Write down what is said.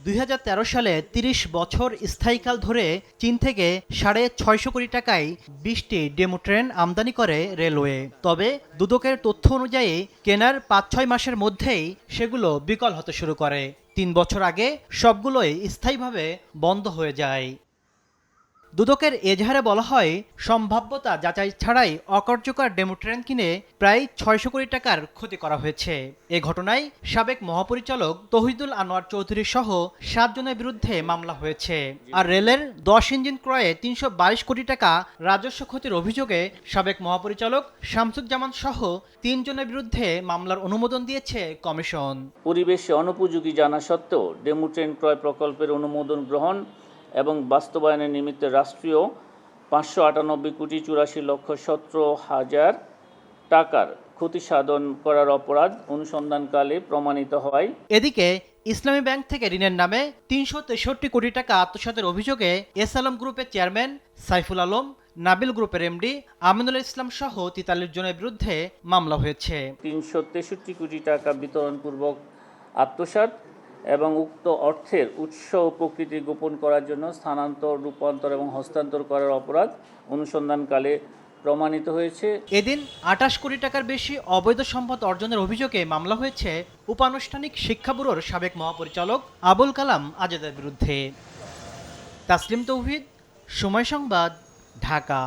2013 সালে 30 বছর স্থায়ীকাল ধরে চীন থেকে 650 কোটি টাকায় 20টি ডেমো ট্রেন আমদানি করে রেলওয়ে। তবে দুদকের তথ্য অনুযায়ী কেনার 5-6 মাসের মধ্যেই সেগুলো বিকল হতে শুরু করে। 3 বছর আগে সবগুলোই স্থায়ীভাবে বন্ধ হয়ে যায়। দুদকের এজাহারে বলা হয়, সম্ভাব্যতা যাচাই ছাড়াই অকার্যকর ডেমো ট্রেন কিনে প্রায় 600 কোটি টাকার ক্ষতি করা হয়েছে। এ ঘটনায় সাবেক মহাপরিচালক তৌহিদুল আনোয়ার চৌধুরী সহ 7 জনের বিরুদ্ধে মামলা হয়েছে। আর রেলের 10 ইঞ্জিন ক্রয়ে 322 কোটি টাকা রাজস্ব ক্ষতির অভিযোগে সাবেক মহাপরিচালক শামসুজ্জামান সহ 3 জনের বিরুদ্ধে মামলার অনুমোদন দিয়েছে কমিশন। পরিবেশে অনুপযোগী জানা সত্ত্বেও ডেমো ট্রেন ক্রয় প্রকল্পের অনুমোদন গ্রহণ এবং বাস্তবায়নের নিমিত্তে রাষ্ট্রীয় 598,84,17,000 টাকার ক্ষতি সাধন করার অপরাধ অনুসন্ধানকালে প্রমাণিত হয়। এদিকে ইসলামী ব্যাংক থেকে ঋণের নামে 363 কোটি টাকা আত্মসাতের অভিযোগে এস আলম গ্রুপের চেয়ারম্যান সাইফুল আলম, নাবিল গ্রুপের এমডি আমিনুল ইসলাম সহ 43 জনের বিরুদ্ধে মামলা হয়েছে। 363 কোটি টাকা বিতরণপূর্বক আত্মসাৎ এবং উক্ত অর্থের উৎস ও প্রকৃতি গোপন করার জন্য স্থানান্তর, রূপান্তর এবং হস্তান্তর করার অপরাধ অনুসন্ধানকালে প্রমাণিত হয়েছে। এদিন 28 কোটি টাকার বেশি অবৈধ সম্পদ অর্জনের অভিযোগে মামলা হয়েছে উপানুষ্ঠানিক শিক্ষা ব্যুরোর সাবেক মহাপরিচালক আবুল কালাম আজাদের বিরুদ্ধে। তাসলিম তৌহিদ, সময় সংবাদ, ঢাকা।